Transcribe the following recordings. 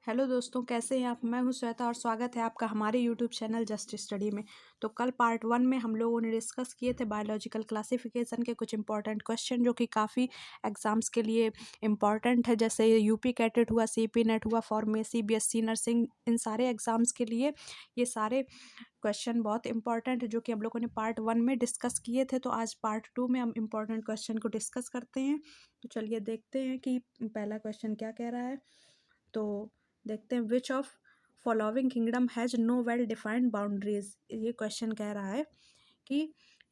Hello दोस्तों, कैसे हैं आप। मैं हूं श्वेता और स्वागत है आपका हमारे यूट्यूब चैनल जस्ट स्टडी में। तो कल पार्ट 1 में हम लोगों ने डिस्कस किए थे बायोलॉजिकल क्लासिफिकेशन के कुछ इंपॉर्टेंट क्वेश्चन जो कि काफ़ी एग्जाम्स के लिए इम्पॉर्टेंट है। जैसे यूपी कैटेट हुआ, सीपी नेट हुआ, फार्मेसी, बीएससी नर्सिंग, इन सारे एग्जाम्स के लिए ये सारे क्वेश्चन बहुत इंपॉर्टेंट है जो कि हम लोगों ने पार्ट 1 में डिस्कस किए थे। तो आज पार्ट 2 में हम इंपॉर्टेंट क्वेश्चन को डिस्कस करते हैं। तो चलिए देखते हैं कि पहला क्वेश्चन क्या कह रहा है। तो देखते हैं, which of following kingdom has no well defined boundaries. ये क्वेश्चन कह रहा है कि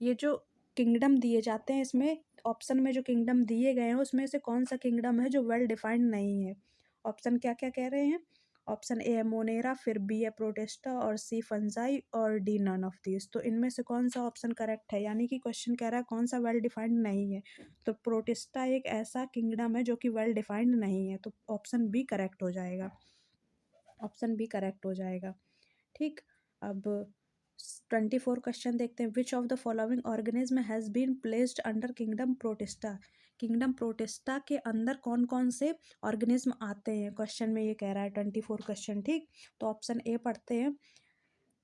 ये जो किंगडम दिए जाते हैं, इसमें ऑप्शन में जो किंगडम दिए गए हैं उसमें से कौन सा किंगडम है जो वेल डिफाइंड नहीं है। ऑप्शन क्या क्या कह रहे हैं। ऑप्शन ए है मोनेरा, फिर बी है प्रोटेस्टा, और सी फंजाई, और डी नन ऑफ दिस। तो इनमें से कौन सा ऑप्शन करेक्ट है, यानी कि क्वेश्चन कह रहा है कौन सा वेल डिफाइंड नहीं है। तो प्रोटेस्टा एक ऐसा किंगडम है जो कि वेल डिफाइंड नहीं है, तो ऑप्शन बी करेक्ट हो जाएगा। ऑप्शन बी करेक्ट हो जाएगा। ठीक। अब 24 क्वेश्चन देखते हैं, which of the following organism has been placed under kingdom Protista. Kingdom Protista के अंदर कौन कौन से ऑर्गेनिज्म आते हैं, क्वेश्चन में ये कह रहा है 24 क्वेश्चन। ठीक। तो ऑप्शन ए पढ़ते हैं,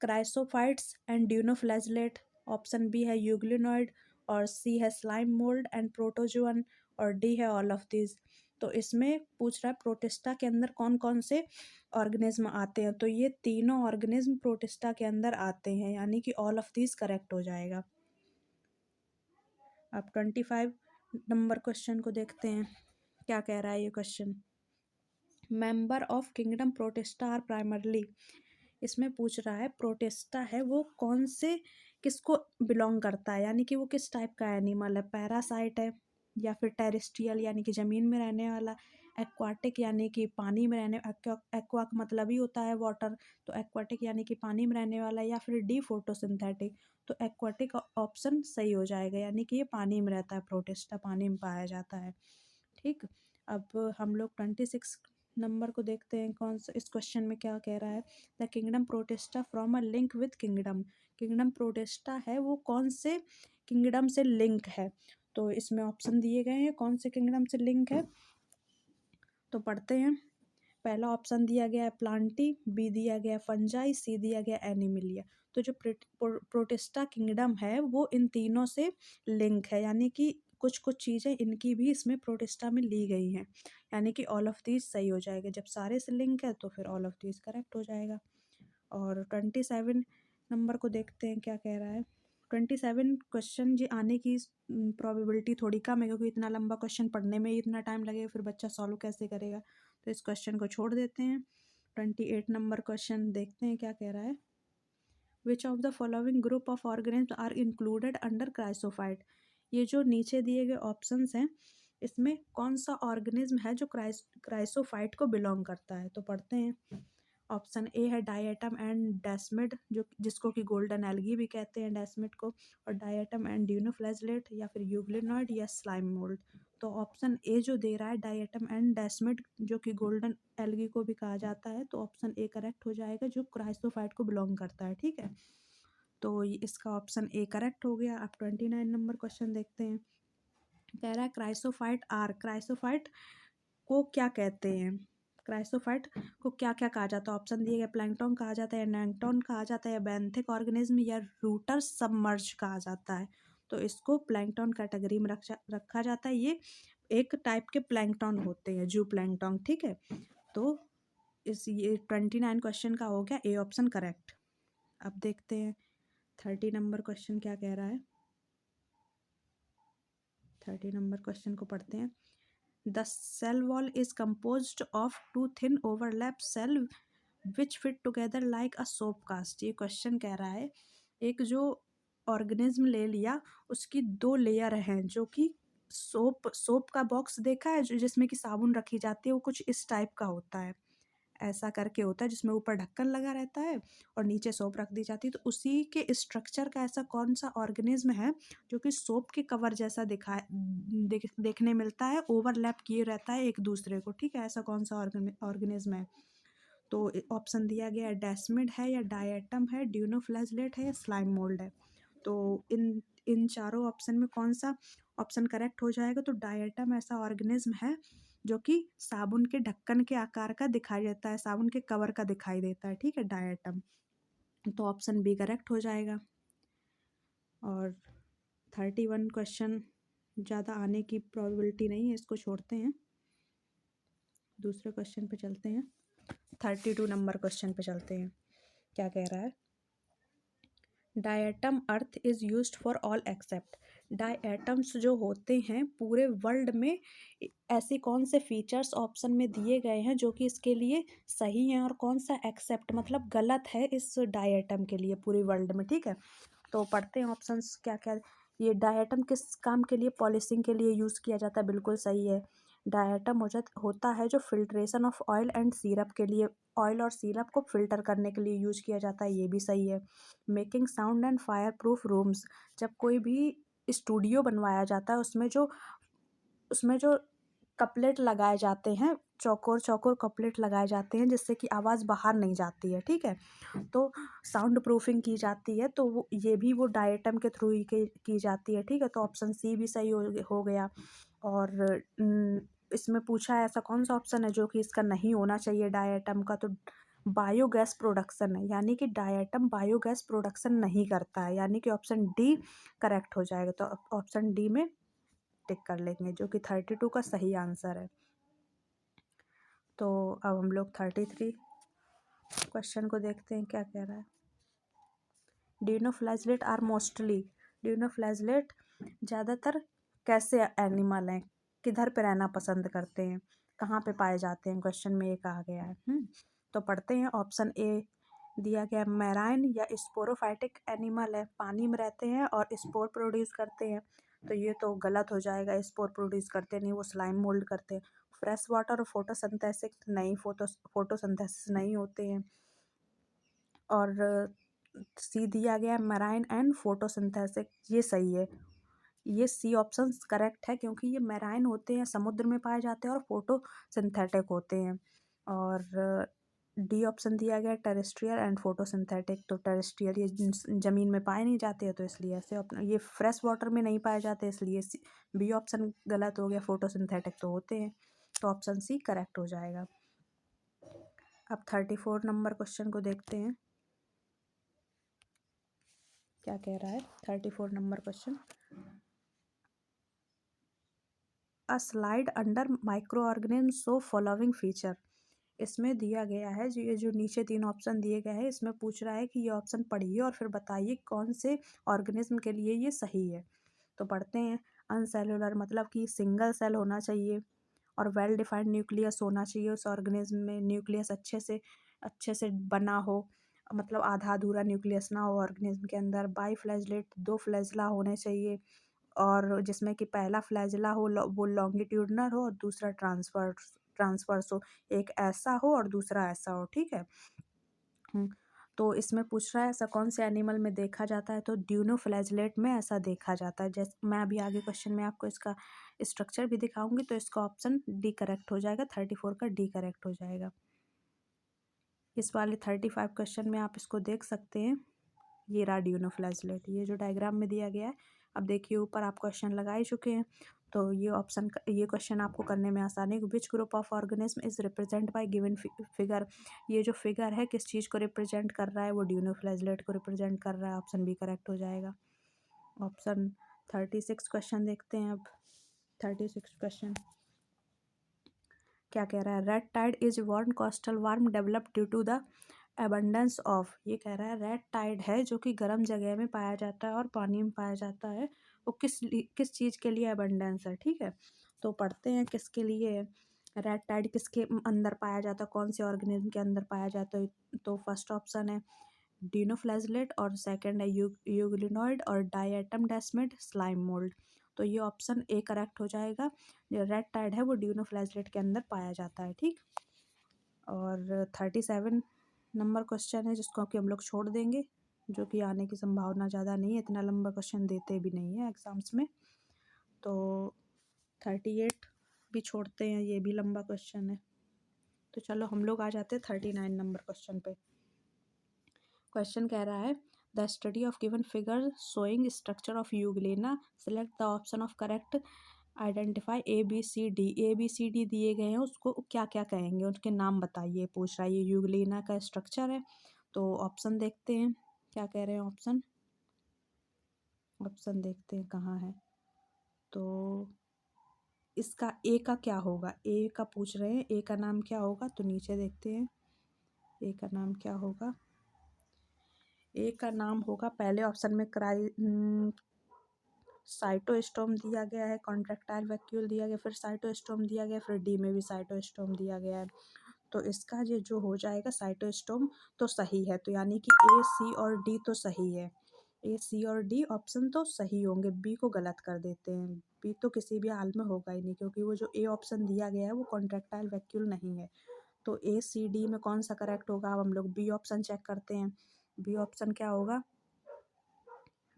क्राइसोफाइट्स एंड ड्यूनोफ्लैजलेट। ऑप्शन बी है यूग्लिनॉइड, और सी है स्लाइम मोल्ड एंड प्रोटोजुअन, और डी है ऑल ऑफ दिस। तो इसमें पूछ रहा है प्रोटिस्टा के अंदर कौन कौन से ऑर्गेनिज्म आते हैं। तो ये तीनों ऑर्गेनिज्म प्रोटिस्टा के अंदर आते हैं, यानी कि ऑल ऑफ दिस करेक्ट हो जाएगा। अब 25 नंबर क्वेश्चन को देखते हैं, क्या कह रहा है ये question. Member of kingdom Protista are primarily. इसमें पूछ रहा है प्रोटिस्टा है वो कौन से किसको बिलोंग करता है, यानी कि वो किस टाइप का एनिमल है। पैरासाइट है, या फिर टेरेस्ट्रियल यानी कि ज़मीन में रहने वाला, एक्वाटिक यानी कि पानी में रहने, एक्वा का मतलब ही होता है वाटर, तो एक्वाटिक यानी कि पानी में रहने वाला, या फिर डी फोटोसिंथेटिक। तो एक्वाटिक ऑप्शन सही हो जाएगा, यानी कि ये पानी में रहता है, प्रोटिस्टा पानी में पाया जाता है। ठीक। अब हम लोग 26 नंबर को देखते हैं, कौन सा इस क्वेश्चन में क्या कह रहा है। The kingdom Protista from a link with kingdom. Kingdom Protista है वो कौन से किंगडम से लिंक है। तो इसमें ऑप्शन दिए गए हैं कौन से किंगडम से लिंक है, तो पढ़ते हैं। पहला ऑप्शन दिया गया है प्लांटी, बी दिया गया है फंजाई, सी दिया गया एनिमिलिया। तो जो प्रोटिस्टा किंगडम है वो इन तीनों से लिंक है, यानी कि कुछ कुछ चीज़ें इनकी भी इसमें प्रोटिस्टा में ली गई हैं, यानी कि ऑल ऑफ दीज सही हो जाएगा। जब सारे से लिंक है तो फिर ऑल ऑफ दीज करेक्ट हो जाएगा। और 27 नंबर को देखते हैं क्या कह रहा है। 27 क्वेश्चन जी आने की प्रोबेबिलिटी थोड़ी कम है, क्योंकि इतना लंबा क्वेश्चन पढ़ने में ही इतना टाइम लगेगा, फिर बच्चा सॉल्व कैसे करेगा। तो इस क्वेश्चन को छोड़ देते हैं। 28 नंबर क्वेश्चन देखते हैं क्या कह रहा है। Which of the following group of organism are included under chrysophyte. ये जो नीचे दिए गए ऑप्शंस हैं, इसमें कौन सा ऑर्गेनिज्म है जो क्राइसोफाइट को बिलोंग करता है, तो पढ़ते हैं। ऑप्शन ए है डायटम एंड डेस्मिड, जो जिसको कि गोल्डन एल्गी भी कहते हैं डेस्मिड को, और डायटम एंड ड्यूनोफ्लैजलेट, या फिर यूग्लिनॉइड, या स्लाइम मोल्ड। तो ऑप्शन ए जो दे रहा है डायटम एंड डेस्मिड, जो कि गोल्डन एल्गी को भी कहा जाता है, तो ऑप्शन ए करेक्ट हो जाएगा, जो क्राइसोफाइट को बिलोंग करता है। ठीक है, तो इसका ऑप्शन ए करेक्ट हो गया। आप 29 नंबर क्वेश्चन देखते हैं, कह रहा है क्राइसोफाइट को क्या कहते हैं। क्राइसोफाइट को क्या क्या कहा जाता है, ऑप्शन दिए गए, प्लैंकटन कहा जाता है, नैंगटन कहा जाता है, या बेंथिक ऑर्गेनिज्म, या रूटर सबमर्ज कहा जाता है। तो इसको प्लैंकटन कैटेगरी में रखा जाता है। ये एक टाइप के प्लैंकटन होते हैं, जू प्लैंकटन। ठीक है, तो ये 29 क्वेश्चन का हो गया ए ऑप्शन करेक्ट। अब देखते हैं 30 नंबर क्वेश्चन क्या कह रहा है। 30 नंबर क्वेश्चन को पढ़ते हैं। The cell wall is composed of two thin overlap cell which fit together like a soap cast. ये क्वेश्चन कह रहा है, एक जो ऑर्गेनिज्म ले लिया उसकी दो लेयर हैं, जो कि सोप का बॉक्स देखा है जो जिसमें कि साबुन रखी जाती है, वो कुछ इस टाइप का होता है, ऐसा करके होता है, जिसमें ऊपर ढक्कन लगा रहता है और नीचे सोप रख दी जाती है। तो उसी के स्ट्रक्चर का ऐसा कौन सा ऑर्गेनिज्म है जो कि सोप के कवर जैसा देखने मिलता है, ओवरलैप किए रहता है एक दूसरे को। ठीक है, ऐसा कौन सा ऑर्गेनिज्म है। तो ऑप्शन दिया गया है डेस्मिड है, या डायटम है, ड्यूनोफ्लैजलेट है, या स्लाइम मोल्ड है। तो इन इन चारों ऑप्शन में कौन सा ऑप्शन करेक्ट हो जाएगा। तो डायटम ऐसा ऑर्गेनिज्म है जो कि साबुन के ढक्कन के आकार का दिखाई देता है, साबुन के कवर का दिखाई देता है, ठीक है, डायटम। तो ऑप्शन बी करेक्ट हो जाएगा। और 31 क्वेश्चन ज़्यादा आने की प्रोबेबिलिटी नहीं है, इसको छोड़ते हैं, दूसरे क्वेश्चन पे चलते हैं। 32 नंबर क्वेश्चन पे चलते हैं। क्या कह रहा है? Diatom earth is used for all except. Diatoms जो होते हैं पूरे वर्ल्ड में, ऐसे कौन से फीचर्स ऑप्शन में दिए गए हैं जो कि इसके लिए सही हैं, और कौन सा एक्सेप्ट मतलब गलत है इस डायटम के लिए पूरे वर्ल्ड में, ठीक है। तो पढ़ते हैं ऑप्शंस क्या क्या। ये डायटम किस काम के लिए, पॉलिशिंग के लिए यूज़ किया जाता है, बिल्कुल सही है। डायटम होता है जो filtration of oil and syrup के लिए, ऑयल और सिरप को फिल्टर करने के लिए यूज़ किया जाता है, ये भी सही है। Making sound and fire proof rooms, जब कोई भी स्टूडियो बनवाया जाता है उसमें जो कपलेट लगाए जाते हैं, चौकोर चौकोर कपलेट लगाए जाते हैं जिससे कि आवाज़ बाहर नहीं जाती है, ठीक है। तो साउंड प्रूफिंग की जाती है, तो वो ये भी वो डायटम के थ्रू ही की जाती है, ठीक है। तो ऑप्शन सी भी सही हो गया। और इसमें पूछा है ऐसा कौन सा ऑप्शन है जो कि इसका नहीं होना चाहिए डायटम का, तो बायोगैस प्रोडक्शन है, यानी कि डायटम बायोगैस प्रोडक्शन नहीं करता है, यानी कि ऑप्शन डी करेक्ट हो जाएगा। तो ऑप्शन डी में टिक कर लेंगे, जो कि 32 का सही आंसर है। तो अब हम लोग 33 क्वेश्चन को देखते हैं, क्या कह रहा है। डिनोफ्लैजलेट आर मोस्टली, डिनोफ्लैजलेट ज़्यादातर कैसे एनिमल हैं, किधर पे रहना पसंद करते हैं, कहाँ पे पाए जाते हैं, क्वेश्चन में ये कहा गया है। तो पढ़ते हैं। ऑप्शन ए दिया गया मैराइन या स्पोरोफाइटिक एनिमल है, पानी में रहते हैं और स्पोर प्रोड्यूस करते हैं, तो ये तो गलत हो जाएगा, स्पोर प्रोड्यूस करते नहीं, वो स्लाइम मोल्ड करते हैं। फ्रेश वाटर और फोटोसिंथेसिस नहीं, फोटोसिंथेसिस नहीं होते हैं। और सी दिया गया है मैराइन एंड फोटोसिंथेसिस, ये सही है, ये सी ऑप्शन करेक्ट है, क्योंकि ये मैराइन होते हैं, समुद्र में पाए जाते हैं, और फोटोसिंथेटिक होते हैं। और डी ऑप्शन दिया गया टेरेस्ट्रियल एंड फोटोसिंथेटिक, तो टेरेस्ट्रियल ये ज़मीन में पाए नहीं जाते हैं, तो इसलिए ऐसे ये फ्रेश वाटर में नहीं पाए जाते, इसलिए बी ऑप्शन गलत हो गया, फोटोसिंथेटिक तो होते हैं, तो ऑप्शन सी करेक्ट हो जाएगा। अब 34 नंबर क्वेश्चन को देखते हैं, क्या कह रहा है। 34 नंबर क्वेश्चन, अ slide under micro organism so following feature. इसमें दिया गया है, जो ये जो नीचे 3 ऑप्शन दिए गए हैं, इसमें पूछ रहा है कि ये ऑप्शन पढ़िए और फिर बताइए कौन से ऑर्गेनिज्म के लिए ये सही है। तो पढ़ते हैं। अनसेलुलर मतलब कि सिंगल सेल होना चाहिए, और वेल डिफाइंड न्यूक्लियस होना चाहिए, उस ऑर्गेनिज्म में न्यूक्लियस अच्छे से बना हो, मतलब आधा अधूरा न्यूक्लियस ना हो ऑर्गेनिज्म के अंदर। बाई फ्लैजलेट, 2 फ्लैजला होने चाहिए, और जिसमें कि पहला फ्लैजला हो वो लॉन्गिट्यूडनल हो और दूसरा ट्रांसवर्स हो, एक ऐसा हो और दूसरा ऐसा हो, ठीक है। तो इसमें पूछ रहा है ऐसा कौन से एनिमल में देखा जाता है, तो ड्यूनोफ्लैजलेट में ऐसा देखा जाता है। जैसे मैं अभी आगे क्वेश्चन में आपको इसका स्ट्रक्चर भी दिखाऊंगी, तो इसका ऑप्शन डी करेक्ट हो जाएगा, 34 का डी करेक्ट हो जाएगा। इस वाले 35 क्वेश्चन में आप इसको देख सकते हैं, ये रहा ड्यूनोफ्लैजलेट, ये जो डायग्राम में दिया गया है। अब देखिए ऊपर आप क्वेश्चन लगा ही चुके हैं, तो ये क्वेश्चन आपको करने में आसानी है। Which group of organism is represent by given figure, ये जो फिगर है किस चीज़ को रिप्रेजेंट कर रहा है, वो ड्यूनोफ्लैजलेट को रिप्रेजेंट कर रहा है, ऑप्शन बी करेक्ट हो जाएगा। ऑप्शन 36 क्वेश्चन देखते हैं अब। 36 क्वेश्चन क्या कह रहा है। Red tide is warm coastal warm develop due to the abundance of, ये कह रहा है रेड टाइड है जो कि गर्म जगह में पाया जाता है और पानी में पाया जाता है, वो किस चीज़ के लिए एबंडेंस है, ठीक है। तो पढ़ते हैं किसके लिए रेड टाइड किसके अंदर पाया जाता है, कौन से ऑर्गेनिज्म के अंदर पाया जाता है। तो फर्स्ट ऑप्शन है डिनोफ्लैजलेट, और सेकंड है यूग्लिनॉइड, और डायटम डेस्मिड स्लाइम मोल्ड, तो ये ऑप्शन ए करेक्ट हो जाएगा। जो रेड टाइड है वो डिनोफ्लैजलेट के अंदर पाया जाता है, ठीक। और 37 नंबर क्वेश्चन है जिसको कि हम लोग छोड़ देंगे, जो कि आने की संभावना ज़्यादा नहीं है, इतना लंबा क्वेश्चन देते भी नहीं है एग्ज़ाम्स में। तो 38 भी छोड़ते हैं, ये भी लंबा क्वेश्चन है। तो चलो हम लोग आ जाते हैं 39 नंबर क्वेश्चन पे। क्वेश्चन कह रहा है the study of given figure showing structure of Euglena, select the option of correct identify a b c d दिए गए हैं, उसको क्या क्या कहेंगे, उसके नाम बताइए पूछ रहा है। ये यूग्लिना का स्ट्रक्चर है। तो ऑप्शन देखते हैं क्या कह रहे हैं। ऑप्शन देखते हैं कहाँ है। तो इसका ए का क्या होगा, ए का पूछ रहे हैं, ए का नाम क्या होगा। तो नीचे देखते हैं ए का नाम क्या होगा। ए का नाम होगा, पहले ऑप्शन में साइटोस्टोम दिया गया है, कॉन्ट्रैक्टाइल वैक्यूल दिया गया, फिर साइटोस्टोम दिया गया, फिर डी में भी साइटोस्टोम दिया गया है। तो इसका ये जो हो जाएगा साइटोस्टोम तो सही है। तो यानी कि ए सी और डी तो सही है। ए सी और डी ऑप्शन तो सही होंगे, बी को गलत कर देते हैं। बी तो किसी भी हाल में होगा ही नहीं, क्योंकि वो जो ए ऑप्शन दिया गया है वो कॉन्ट्रैक्टाइल वैक्यूल नहीं है। तो ए सी डी में कौन सा करेक्ट होगा। अब हम लोग बी ऑप्शन चेक करते हैं। बी ऑप्शन क्या होगा।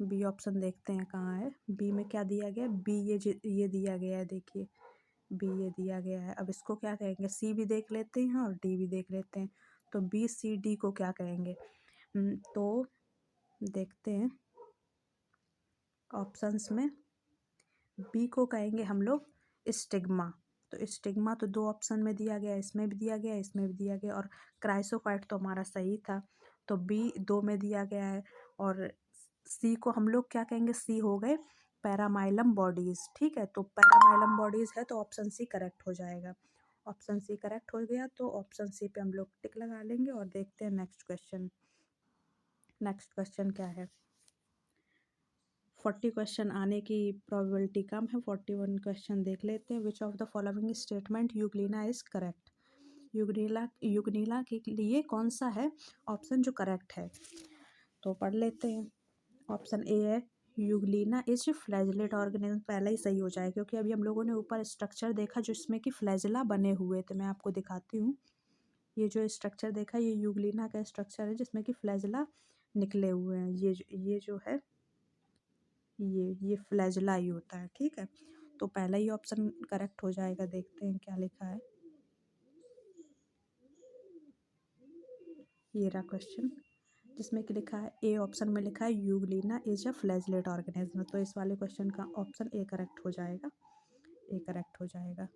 बी ऑप्शन देखते हैं कहाँ है। बी में क्या दिया गया है, बी ये दिया गया है, देखिए बी ये दिया गया है। अब इसको क्या कहेंगे, सी भी देख लेते हैं और डी भी देख लेते हैं। तो बी सी डी को क्या कहेंगे। तो देखते हैं ऑप्शंस में। बी को कहेंगे हम लोग स्टिग्मा। तो स्टिग्मा तो दो ऑप्शन में दिया गया, इसमें भी दिया गया, इसमें भी दिया गया, और क्राइसोफाइट तो हमारा सही था। तो बी दो में दिया गया है। और सी को हम लोग क्या कहेंगे, सी हो गए पैरामाइलम बॉडीज। ठीक है, तो पैरामाइलम बॉडीज है तो ऑप्शन सी करेक्ट हो जाएगा। ऑप्शन सी करेक्ट हो गया तो ऑप्शन सी पे हम लोग टिक लगा लेंगे और देखते हैं नेक्स्ट क्वेश्चन। नेक्स्ट क्वेश्चन क्या है। 40 क्वेश्चन आने की प्रोबेबिलिटी कम है। 41 क्वेश्चन देख लेते हैं। Which of the following statement euglena is correct. यूग्निला के लिए कौन सा है ऑप्शन जो करेक्ट है। तो पढ़ लेते हैं। ऑप्शन ए है यूग्लिना इज फ्लैजलेट ऑर्गेनिज्म, पहले ही सही हो जाए, क्योंकि अभी हम लोगों ने ऊपर स्ट्रक्चर देखा जिसमें कि फ्लैजला बने हुए थे। मैं आपको दिखाती हूँ। ये जो स्ट्रक्चर देखा ये यूग्लिना का स्ट्रक्चर है जिसमें कि फ्लैजला निकले हुए हैं। ये जो है ये फ्लैजला ही होता है। ठीक है, तो पहला ही ऑप्शन करेक्ट हो जाएगा। देखते हैं क्या लिखा है। ये रहा क्वेश्चन जिसमें कि लिखा है ए ऑप्शन में लिखा है Euglena is a flagellate organism. तो इस वाले क्वेश्चन का ऑप्शन ए करेक्ट हो जाएगा। ए करेक्ट हो जाएगा।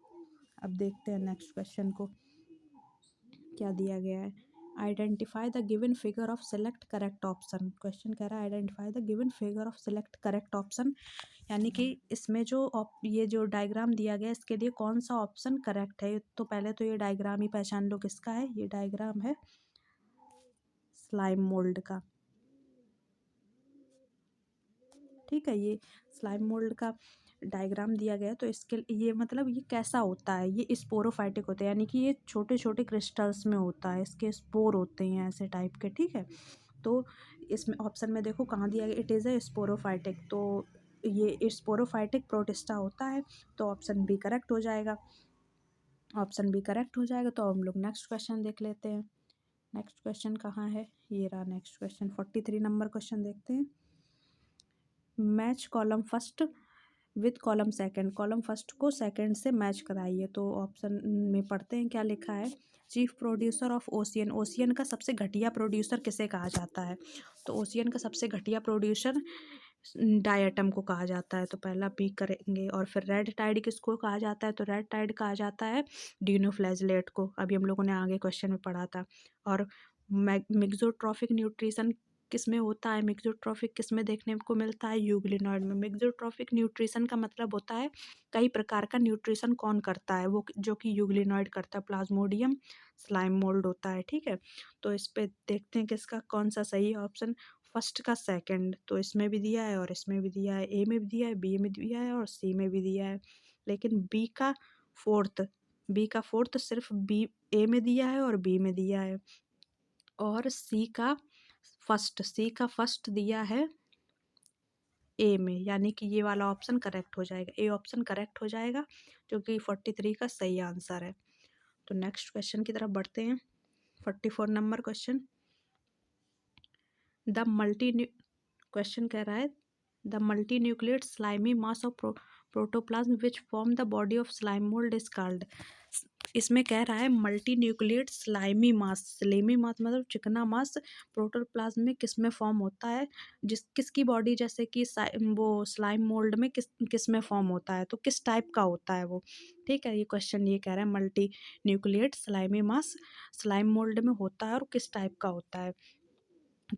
अब देखते हैं नेक्स्ट क्वेश्चन को क्या दिया गया है। Identify the given figure of select correct option. Question कह रहा है identify the given figure of select correct option, यानी कि इसमें जो ये जो डायग्राम दिया गया है इसके लिए कौन सा ऑप्शन करेक्ट है। तो पहले तो ये डायग्राम ही पहचान लो किसका है। ये डायग्राम है स्लाइम मोल्ड का। ठीक है, ये स्लाइम मोल्ड का डायग्राम दिया गया है। तो इसके ये मतलब ये कैसा होता है, ये स्पोरोफाइटिक होता है, यानी कि ये छोटे छोटे क्रिस्टल्स में होता है, इसके स्पोर होते हैं ऐसे टाइप के। ठीक है, तो इसमें ऑप्शन में देखो कहाँ दिया गया, इट इज़ ए स्पोरोफाइटिक। तो ये स्पोरोफाइटिक प्रोटिस्टा होता है। तो ऑप्शन बी करेक्ट हो जाएगा। ऑप्शन बी करेक्ट हो जाएगा। तो हम लोग नेक्स्ट क्वेश्चन देख लेते हैं। नेक्स्ट क्वेश्चन कहाँ है, ये रहा नेक्स्ट क्वेश्चन। 43 नंबर क्वेश्चन देखते हैं। Match column first with column second, column first को सेकंड से मैच कराइए। तो ऑप्शन में पढ़ते हैं क्या लिखा है। Chief producer of ocean, ocean का सबसे घटिया प्रोड्यूसर किसे कहा जाता है। तो ओशियन का सबसे घटिया प्रोड्यूसर डायटम को कहा जाता है। तो पहला पी करेंगे। और फिर रेड टाइड किसको कहा जाता है। तो रेड टाइड कहा जाता है डिनोफ्लैजलेट को, अभी हम लोगों ने आगे क्वेश्चन में पढ़ा था। और मिक्सोट्रॉफिक न्यूट्रिशन किस में होता है, मिक्सोट्रॉफिक किस में देखने को मिलता है, यूग्लिनॉइड में। मिक्सोट्रॉफिक न्यूट्रिशन का मतलब होता है कई प्रकार का न्यूट्रिशन कौन करता है, वो जो कि यूग्लिनॉइड करता है। प्लाज्मोडियम स्लाइम मोल्ड होता है। ठीक है, तो इस पे देखते हैं किसका कौन सा सही ऑप्शन। फर्स्ट का सेकंड तो इसमें भी दिया है और इसमें भी दिया है, ए में भी दिया है, बी में दिया है और सी में भी दिया है। लेकिन बी का फोर्थ सिर्फ बी ए में दिया है और बी में दिया है। और सी का फर्स्ट दिया है ए में, यानी कि ये वाला ऑप्शन करेक्ट हो जाएगा। ए ऑप्शन करेक्ट हो जाएगा जो कि 43 का सही आंसर है। तो नेक्स्ट क्वेश्चन की तरफ बढ़ते हैं। 44 number question. The multi question कह रहा है the multi nucleate slimy mass of protoplasm which form the body of slime mould is called. इसमें कह रहा है मल्टी न्यूक्लिएट स्लाइमी मास। स्लेमी मास मतलब चिकना मास प्रोटोप्लाज्म में किस में फॉर्म होता है, किसकी बॉडी, जैसे कि वो स्लाइम मोल्ड में किस में फॉर्म होता है, तो किस टाइप का होता है वो। ठीक है, ये क्वेश्चन ये कह रहा है मल्टी न्यूक्लिएट स्लाइमी मास स्लाइम मोल्ड में होता है और किस टाइप का होता है।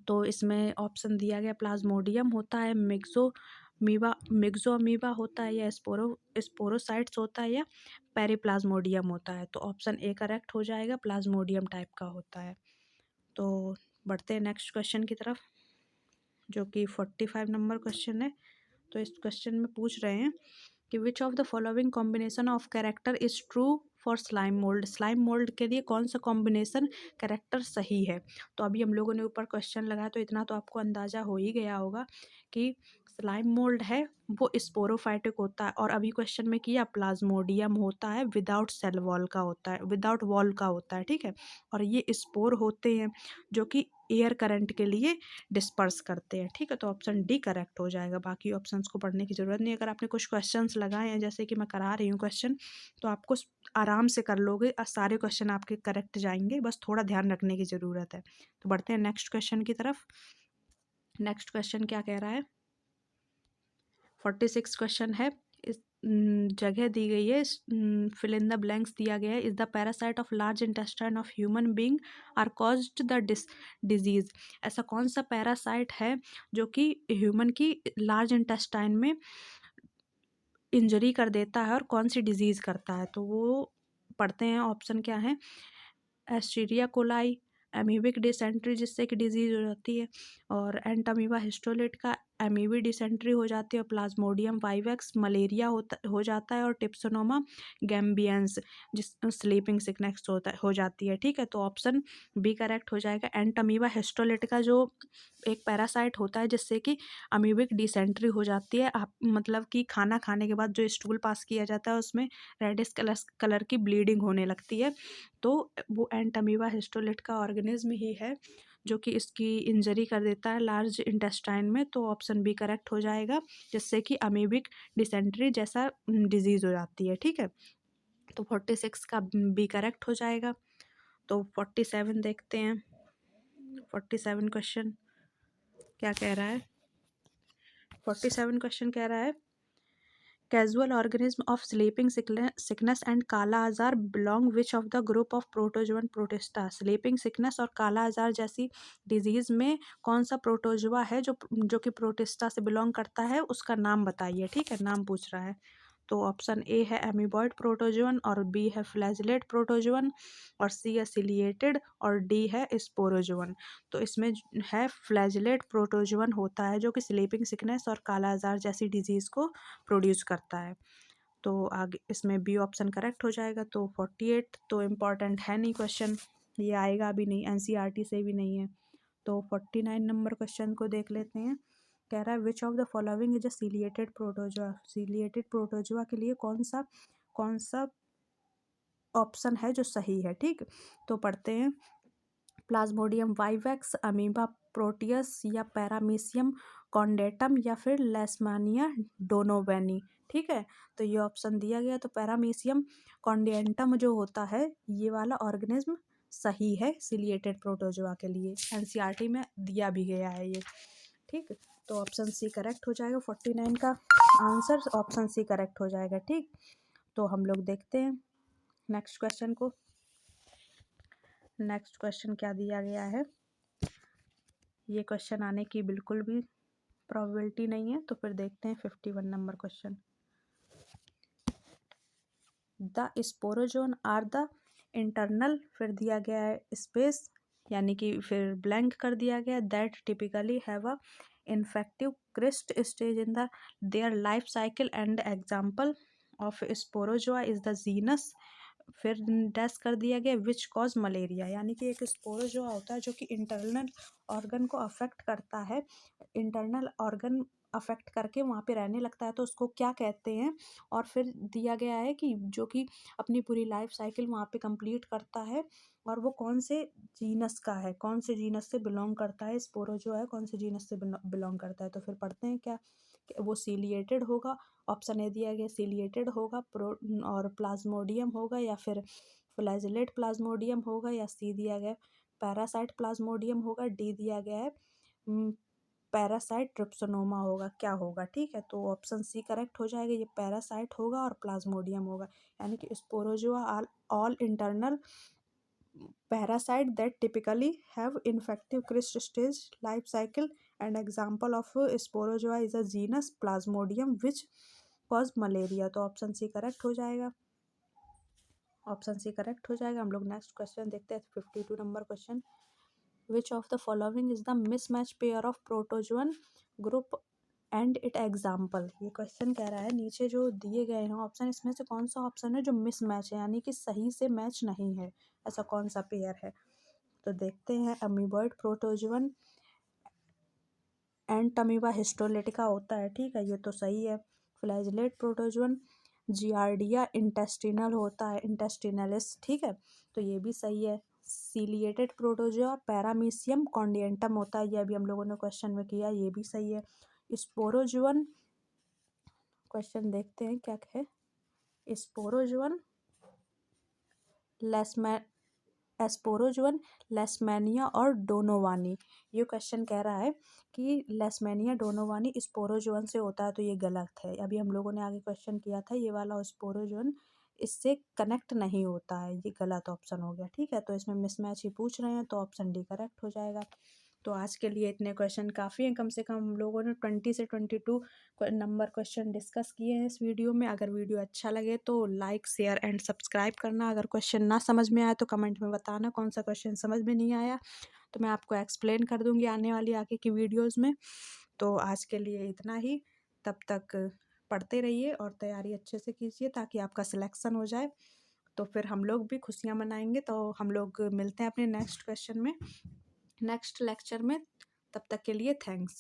तो इसमें ऑप्शन दिया गया प्लाज्मोडियम होता है, मिक्सो अमीबा होता है, या स्पोरोसाइट्स होता है, या पेरिप्लाज्मोडियम होता है। तो ऑप्शन ए करेक्ट हो जाएगा, प्लाज्मोडियम टाइप का होता है। तो बढ़ते हैं नेक्स्ट क्वेश्चन की तरफ, जो कि 45 नंबर क्वेश्चन है। तो इस क्वेश्चन में पूछ रहे हैं कि विच of the following combination of character is true for slime mould. Slime mould के लिए कौन सा कॉम्बिनेशन कैरेक्टर सही है। तो अभी हम लोगों ने ऊपर क्वेश्चन लगाया तो इतना तो आपको अंदाजा हो ही गया होगा कि स्लाइम मोल्ड है वो स्पोरोफाइटिक होता है, और अभी क्वेश्चन में किया प्लाज्मोडियम होता है विदाउट सेल वॉल का होता है, विदाउट वॉल का होता है। ठीक है, और ये स्पोर होते हैं जो कि एयर करंट के लिए डिस्पर्स करते हैं। ठीक है, तो ऑप्शन डी करेक्ट हो जाएगा। बाकी ऑप्शंस को पढ़ने की ज़रूरत नहीं। अगर आपने कुछ क्वेश्चंस लगाए हैं जैसे कि मैं करा रही हूँ क्वेश्चन, तो आपको आराम से कर लोगे, सारे क्वेश्चन आपके करेक्ट जाएंगे, बस थोड़ा ध्यान रखने की ज़रूरत है। तो बढ़ते हैं नेक्स्ट क्वेश्चन की तरफ। नेक्स्ट क्वेश्चन क्या कह रहा है, 46 क्वेश्चन है। इस जगह दी गई है, फिल इन द ब्लैंक्स दिया गया है। Is the parasite of large intestine of human being are caused the disease. ऐसा कौन सा पैरासाइट है जो कि ह्यूमन की लार्ज इंटेस्टाइन में इंजरी कर देता है और कौन सी डिजीज़ करता है। तो वो पढ़ते हैं, ऑप्शन क्या है, एस्चेरिया कोलाई, एमीबिक डिसेंट्री जिससे कि डिजीज़ हो जाती है, और एंटामीबा हिस्टोलिट का एमीबी डिसेंट्री हो जाती है, और प्लाज्मोडियम वाइवेक्स मलेरिया हो जाता है, और टिप्सोनोमा गैम्बियंस जिस स्लीपिंग सिकनेस हो जाती है। ठीक है, तो ऑप्शन बी करेक्ट हो जाएगा। एंटामीबा हिस्टोलिट का जो एक पैरासाइट होता है जिससे कि अमीबिक डिसेंट्री हो जाती है, आप मतलब कि खाना खाने के बाद जो स्टूल पास किया जाता है उसमें रेडिश कलर की ब्लीडिंग होने लगती है। तो वो एंटामीबा हिस्टोलिट का ऑर्गेनिज्म ही है जो कि इसकी इंजरी कर देता है लार्ज इंटेस्टाइन में। तो ऑप्शन बी करेक्ट हो जाएगा, जिससे कि अमीबिक डिसेंट्री जैसा डिजीज़ हो जाती है। ठीक है, तो 46 का बी करेक्ट हो जाएगा। तो 47 देखते हैं, 47 क्वेश्चन क्या कह रहा है। 47 क्वेश्चन कह रहा है casual organism of sleeping sickness and काला आजार belong which of the group of protozoan protista. Sleeping sickness और काला आजार जैसी डिजीज में कौन सा प्रोटोजोआ है जो कि प्रोटिस्टा से बिलोंग करता है, उसका नाम बताइए। ठीक है, नाम पूछ रहा है। तो ऑप्शन ए है एमीबॉयड प्रोटोजोअन, और बी है फ्लैजिलेट प्रोटोजोअन, और सी है सिलिएटेड, और डी है स्पोरोजोअन। तो इसमें है फ्लैजिलेट प्रोटोजोअन होता है जो कि स्लीपिंग सिकनेस और काला आजार जैसी डिजीज़ को प्रोड्यूस करता है। तो आगे इसमें बी ऑप्शन करेक्ट हो जाएगा। तो 48 तो इम्पॉर्टेंट है नहीं क्वेश्चन, ये आएगा भी नहीं, एनसीईआरटी से भी नहीं है। तो 49 नंबर क्वेश्चन को देख लेते हैं। कह रहा है which of the following is a ciliated protozoa. Ciliated protozoa के लिए कौन सा ऑप्शन है जो सही है। ठीक, तो पढ़ते हैं, प्लाज्मोडियम वाइवेक्स, अमीबा प्रोटियस, या पैरामीशियम कॉन्डेटम, या फिर लेशमानिया डोनोवेनी। ठीक है, तो ये ऑप्शन दिया गया। तो पैरामीशियम कॉन्डेटम जो होता है ये वाला ऑर्गेनिज्म सही है सिलिएटेड प्रोटोजोआ के लिए, एनसीईआरटी में दिया भी गया है ये। ठीक, तो ऑप्शन सी करेक्ट हो जाएगा। 49 का आंसर ऑप्शन सी करेक्ट हो जाएगा। ठीक, तो हम लोग देखते हैं नेक्स्ट क्वेश्चन को। नेक्स्ट क्वेश्चन क्या दिया गया है, ये क्वेश्चन आने की बिल्कुल भी प्रोबेबिलिटी नहीं है। तो फिर देखते हैं 51 number question. The sporozoan are the internal, फिर दिया गया है स्पेस, यानी कि फिर ब्लैंक कर दिया गया, that typically have a infective cyst stage in the their life cycle and example of sporozoa is the genus, फिर डैश कर दिया गया विच कॉज मलेरिया। यानी कि एक स्पोरोजोआ होता है जो कि इंटरनल ऑर्गन को अफेक्ट करता है, इंटरनल ऑर्गन अफेक्ट करके वहाँ पे रहने लगता है, तो उसको क्या कहते हैं। और फिर दिया गया है कि जो कि अपनी पूरी लाइफ साइकिल वहाँ पे कंप्लीट करता है, और वो कौन से जीनस का है, कौन से जीनस से बिलोंग करता है, स्पोरोजोआ है कौन से जीनस से बिलोंग करता है। तो फिर पढ़ते हैं क्या, कि वो सीलिएटेड होगा, ऑप्शन ए दिया गया सीलिएटेड होगा, प्रो और प्लाज्मोडियम होगा, या फिर फ्लैजिलेट प्लाज्मोडियम होगा या सी दिया गया है पैरासाइट प्लाज्मोडियम होगा, डी दिया गया है पैरासाइट ट्रिप्सोनोमा होगा, क्या होगा? ठीक है, तो ऑप्शन सी करेक्ट हो जाएगा, ये पैरासाइट होगा और प्लाज्मोडियम होगा। यानी कि sporozoa are all internal parasite that typically have infective crest stage life cycle, and example of sporozoa is a genus plasmodium which cause malaria। तो ऑप्शन सी करेक्ट हो जाएगा, ऑप्शन सी करेक्ट हो जाएगा। हम लोग नेक्स्ट क्वेश्चन देखते हैं 52 number question. Which of the following is the mismatch pair of protozoan group and it example. ये क्वेश्चन कह रहा है नीचे जो दिए गए हैं ऑप्शन, इसमें से कौन सा ऑप्शन है जो मिसमैच है, यानी कि सही से मैच नहीं है, ऐसा कौन सा पेयर है? तो देखते हैं, अमीबॉइड प्रोटोजोअन एंड टमीबा हिस्टोलिटिका होता है, ठीक है, ये तो सही है। फ्लैजिलेट प्रोटोजोअन जियार्डिया इंटेस्टिनल होता है, इंटेस्टिनलिस, ठीक है, तो ये भी सही है। सीलिएटेड प्रोटोजोआ पैरामीशियम कॉन्डिएंटम होता है, ये अभी हम लोगों ने क्वेश्चन में किया, ये भी सही है। स्पोरोजुअन, क्वेश्चन देखते हैं क्या है, स्पोरोजुअन लेस्मै एस्पोरोजुअन लेस्मेनिया और डोनोवानी। ये क्वेश्चन कह रहा है कि लेस्मेनिया डोनोवानी स्पोरोजुअन से होता है, तो ये गलत है। अभी हम लोगों ने आगे क्वेश्चन किया था, ये वाला स्पोरोजुअन इससे कनेक्ट नहीं होता है, ये गलत ऑप्शन हो गया, ठीक है, तो इसमें मिसमैच ही पूछ रहे हैं, तो ऑप्शन डी करेक्ट हो जाएगा। तो आज के लिए इतने क्वेश्चन काफ़ी हैं, कम से कम हम लोगों ने 20 से 22 नंबर क्वेश्चन डिस्कस किए हैं इस वीडियो में। अगर वीडियो अच्छा लगे तो लाइक शेयर एंड सब्सक्राइब करना। अगर क्वेश्चन ना समझ में आए तो कमेंट में बताना कौन सा क्वेश्चन समझ में नहीं आया, तो मैं आपको एक्सप्लेन कर दूँगी आने वाली आगे की वीडियोज़ में। तो आज के लिए इतना ही, तब तक पढ़ते रहिए और तैयारी अच्छे से कीजिए ताकि आपका सिलेक्शन हो जाए, तो फिर हम लोग भी खुशियाँ मनाएंगे। तो हम लोग मिलते हैं अपने नेक्स्ट क्वेश्चन में, नेक्स्ट लेक्चर में, तब तक के लिए थैंक्स।